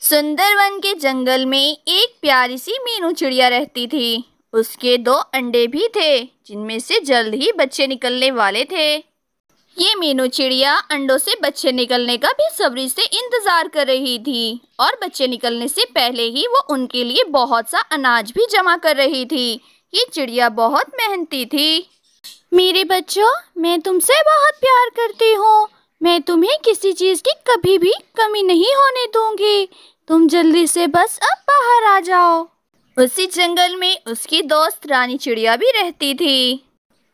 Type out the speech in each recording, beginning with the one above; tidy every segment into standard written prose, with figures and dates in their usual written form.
सुंदरवन के जंगल में एक प्यारी सी मीनू चिड़िया रहती थी। उसके 2 अंडे भी थे जिनमें से जल्द ही बच्चे निकलने वाले थे। ये मीनू चिड़िया अंडों से बच्चे निकलने का बेसब्री से इंतजार कर रही थी और बच्चे निकलने से पहले ही वो उनके लिए बहुत सा अनाज भी जमा कर रही थी। ये चिड़िया बहुत मेहनती थी। मेरे बच्चों, मैं तुमसे बहुत प्यार करती हूँ। मैं तुम्हें किसी चीज की कभी भी कमी नहीं होने दूंगी। तुम जल्दी से बस अब बाहर आ जाओ। उसी जंगल में उसकी दोस्त रानी चिड़िया भी रहती थी।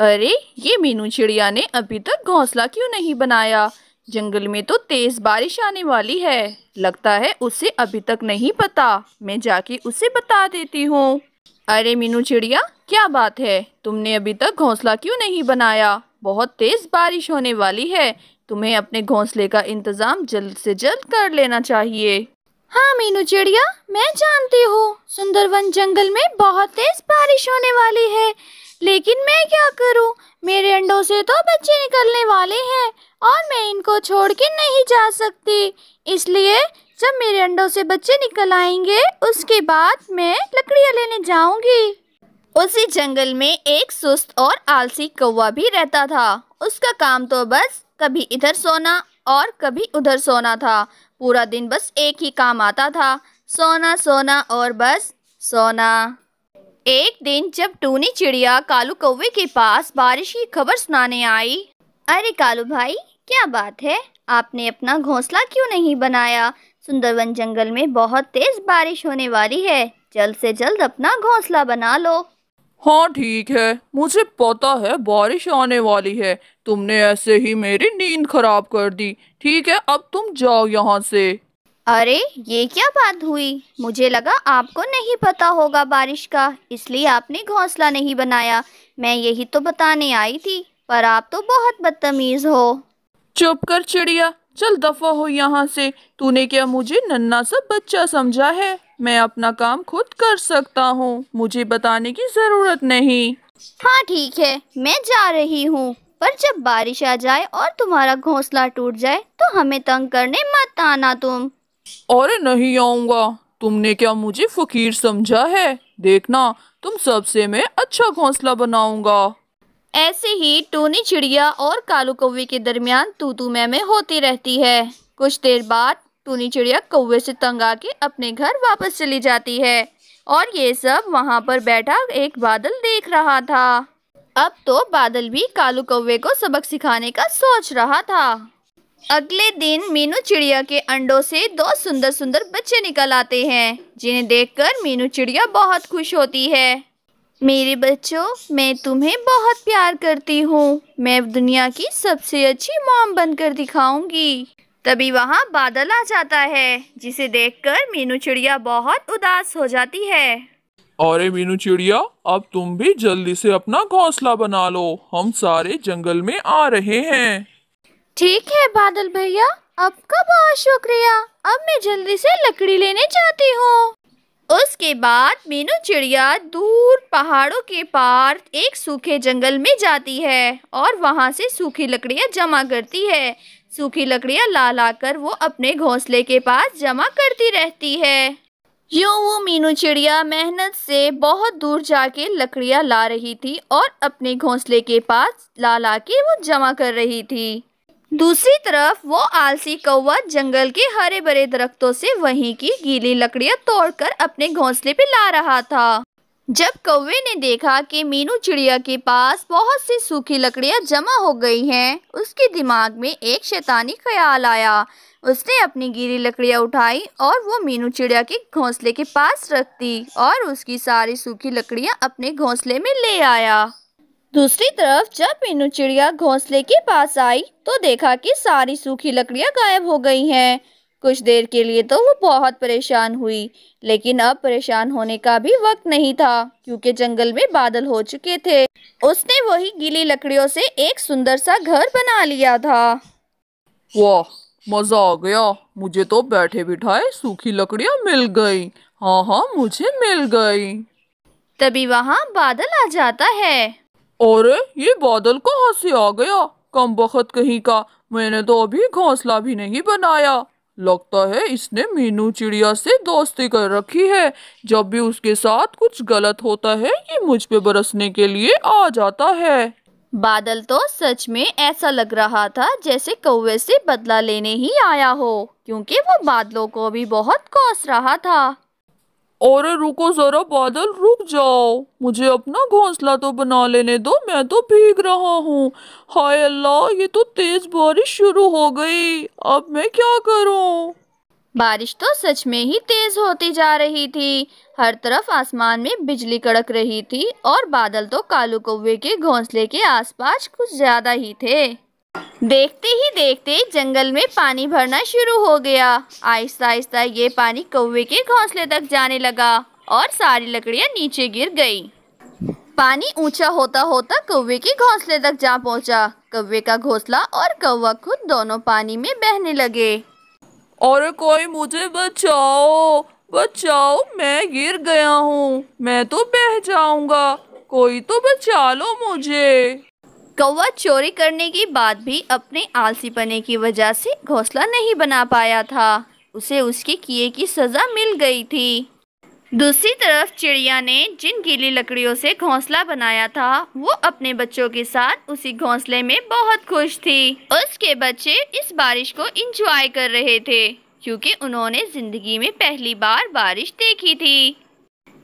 अरे, ये मीनू चिड़िया ने अभी तक घोंसला क्यों नहीं बनाया? जंगल में तो तेज बारिश आने वाली है। लगता है उसे अभी तक नहीं पता। मैं जाके उसे बता देती हूँ। अरे मीनू चिड़िया, क्या बात है? तुमने अभी तक घोंसला क्यों नहीं बनाया? बहुत तेज बारिश होने वाली है। तुम्हें अपने घोंसले का इंतजाम जल्द से जल्द कर लेना चाहिए। हाँ मीनू चिड़िया, मैं जानती हूँ सुंदरवन जंगल में बहुत तेज बारिश होने वाली है, लेकिन मैं क्या करूँ? मेरे अंडों से तो बच्चे निकलने वाले हैं और मैं इनको छोड़ के नहीं जा सकती। इसलिए जब मेरे अंडों से बच्चे निकल आएंगे उसके बाद मैं लकड़ियाँ लेने जाऊंगी। उसी जंगल में एक सुस्त और आलसी कौवा भी रहता था। उसका काम तो बस कभी इधर सोना और कभी उधर सोना था। पूरा दिन बस एक ही काम आता था, सोना सोना और बस सोना। एक दिन जब टूनी चिड़िया कालू कौवे के पास बारिश की खबर सुनाने आई। अरे कालू भाई, क्या बात है? आपने अपना घोंसला क्यों नहीं बनाया? सुंदरवन जंगल में बहुत तेज बारिश होने वाली है। जल्द से जल्द अपना घोंसला बना लो। हाँ ठीक है, मुझे पता है बारिश आने वाली है। तुमने ऐसे ही मेरी नींद खराब कर दी। ठीक है, अब तुम जाओ यहाँ से। अरे, ये क्या बात हुई? मुझे लगा आपको नहीं पता होगा बारिश का, इसलिए आपने घोंसला नहीं बनाया। मैं यही तो बताने आई थी, पर आप तो बहुत बदतमीज हो। चुप कर चिड़िया, चल दफा हो यहाँ से। तूने क्या मुझे नन्हा सा बच्चा समझा है? मैं अपना काम खुद कर सकता हूँ, मुझे बताने की जरूरत नहीं। हाँ ठीक है, मैं जा रही हूँ, पर जब बारिश आ जाए और तुम्हारा घोंसला टूट जाए तो हमें तंग करने मत आना तुम। अरे नहीं आऊंगा। तुमने क्या मुझे फकीर समझा है? देखना, तुम सबसे मैं अच्छा घोंसला बनाऊंगा। ऐसे ही टूनी चिड़िया और कालू कौवे के दरमियान तू तू मैं होती रहती है। कुछ देर बाद टूनी चिड़िया कौवे से तंग आके अपने घर वापस चली जाती है और ये सब वहाँ पर बैठा एक बादल देख रहा था। अब तो बादल भी कालू कौवे को सबक सिखाने का सोच रहा था। अगले दिन मीनू चिड़िया के अंडों से 2 सुंदर सुंदर बच्चे निकल आते हैं, जिन्हें देखकर मीनू चिड़िया बहुत खुश होती है। मेरे बच्चों, मैं तुम्हें बहुत प्यार करती हूँ। मैं दुनिया की सबसे अच्छी मॉम बनकर दिखाऊंगी। तभी वहाँ बादल आ जाता है, जिसे देखकर मीनू चिड़िया बहुत उदास हो जाती है। अरे मीनू चिड़िया, अब तुम भी जल्दी से अपना घोंसला बना लो। हम सारे जंगल में आ रहे हैं। ठीक है बादल भैया, आपका बहुत शुक्रिया। अब मैं जल्दी से लकड़ी लेने जाती हूँ। उसके बाद मीनू चिड़िया दूर पहाड़ों के पार एक सूखे जंगल में जाती है और वहां से सूखी लकड़ियां जमा करती है। सूखी लकड़ियां ला ला कर वो अपने घोंसले के पास जमा करती रहती है। यूं वो मीनू चिड़िया मेहनत से बहुत दूर जाके लकड़ियां ला रही थी और अपने घोंसले के पास ला ला के वो जमा कर रही थी। दूसरी तरफ वो आलसी कौवा जंगल के हरे भरे दरख्तों से वहीं की गीली लकड़ियां तोड़कर अपने घोंसले पे ला रहा था। जब कौवे ने देखा कि मीनू चिड़िया के पास बहुत सी सूखी लकड़ियां जमा हो गई हैं, उसके दिमाग में एक शैतानी ख्याल आया। उसने अपनी गीली लकड़ियां उठाई और वो मीनू चिड़िया के घोंसले के पास रख दी और उसकी सारी सूखी लकड़ियां अपने घोंसले में ले आया। दूसरी तरफ जब मीनू चिड़िया घोंसले के पास आई तो देखा कि सारी सूखी लकड़ियां गायब हो गई हैं। कुछ देर के लिए तो वो बहुत परेशान हुई, लेकिन अब परेशान होने का भी वक्त नहीं था, क्योंकि जंगल में बादल हो चुके थे। उसने वही गीली लकड़ियों से एक सुंदर सा घर बना लिया था। वाह, मजा आ गया। मुझे तो बैठे बिठाए सूखी लकड़ियां मिल गई। हाँ हाँ, मुझे मिल गई। तभी वहाँ बादल आ जाता है। अरे, ये बादल कहाँ से आ गया? कमबख्त कहीं का, मैंने तो अभी घोंसला भी नहीं बनाया। लगता है इसने मीनू चिड़िया से दोस्ती कर रखी है। जब भी उसके साथ कुछ गलत होता है ये मुझ पे बरसने के लिए आ जाता है। बादल तो सच में ऐसा लग रहा था जैसे कौवे से बदला लेने ही आया हो, क्योंकि वो बादलों को भी बहुत कोस रहा था। अरे रुको जरा बादल, रुक जाओ, मुझे अपना घोंसला तो बना लेने दो, मैं तो भीग रहा हूँ। हाय अल्लाह, ये तो तेज बारिश शुरू हो गई, अब मैं क्या करूँ? बारिश तो सच में ही तेज होती जा रही थी। हर तरफ आसमान में बिजली कड़क रही थी और बादल तो कालू कौवे के घोंसले के आसपास कुछ ज्यादा ही थे। देखते ही देखते जंगल में पानी भरना शुरू हो गया। आहिस्ता आहिस्ता ये पानी कौवे के घोंसले तक जाने लगा और सारी लकड़ियां नीचे गिर गई। पानी ऊंचा होता होता कौवे के घोंसले तक जा पहुंचा। कौवे का घोंसला और कौवा खुद दोनों पानी में बहने लगे। अरे कोई मुझे बचाओ, बचाओ, मैं गिर गया हूँ, मैं तो बह जाऊंगा, कोई तो बचा लो मुझे। कौवा चोरी करने के बाद भी अपने आलसीपने की वजह से घोंसला नहीं बना पाया था। उसे उसके किए की सजा मिल गई थी। दूसरी तरफ चिड़िया ने जिन गीली लकड़ियों से घोंसला बनाया था वो अपने बच्चों के साथ उसी घोंसले में बहुत खुश थी। उसके बच्चे इस बारिश को एंजॉय कर रहे थे क्योंकि उन्होंने जिंदगी में पहली बार बारिश देखी थी।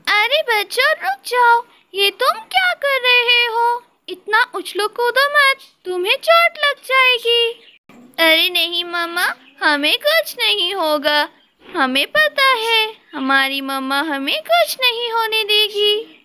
अरे बच्चों रुक जाओ, ये तुम क्या कर रहे हो? इतना उछलो कूदो मत, तुम्हें चोट लग जाएगी। अरे नहीं मम्मा, हमें कुछ नहीं होगा, हमें पता है हमारी मम्मा हमें कुछ नहीं होने देगी।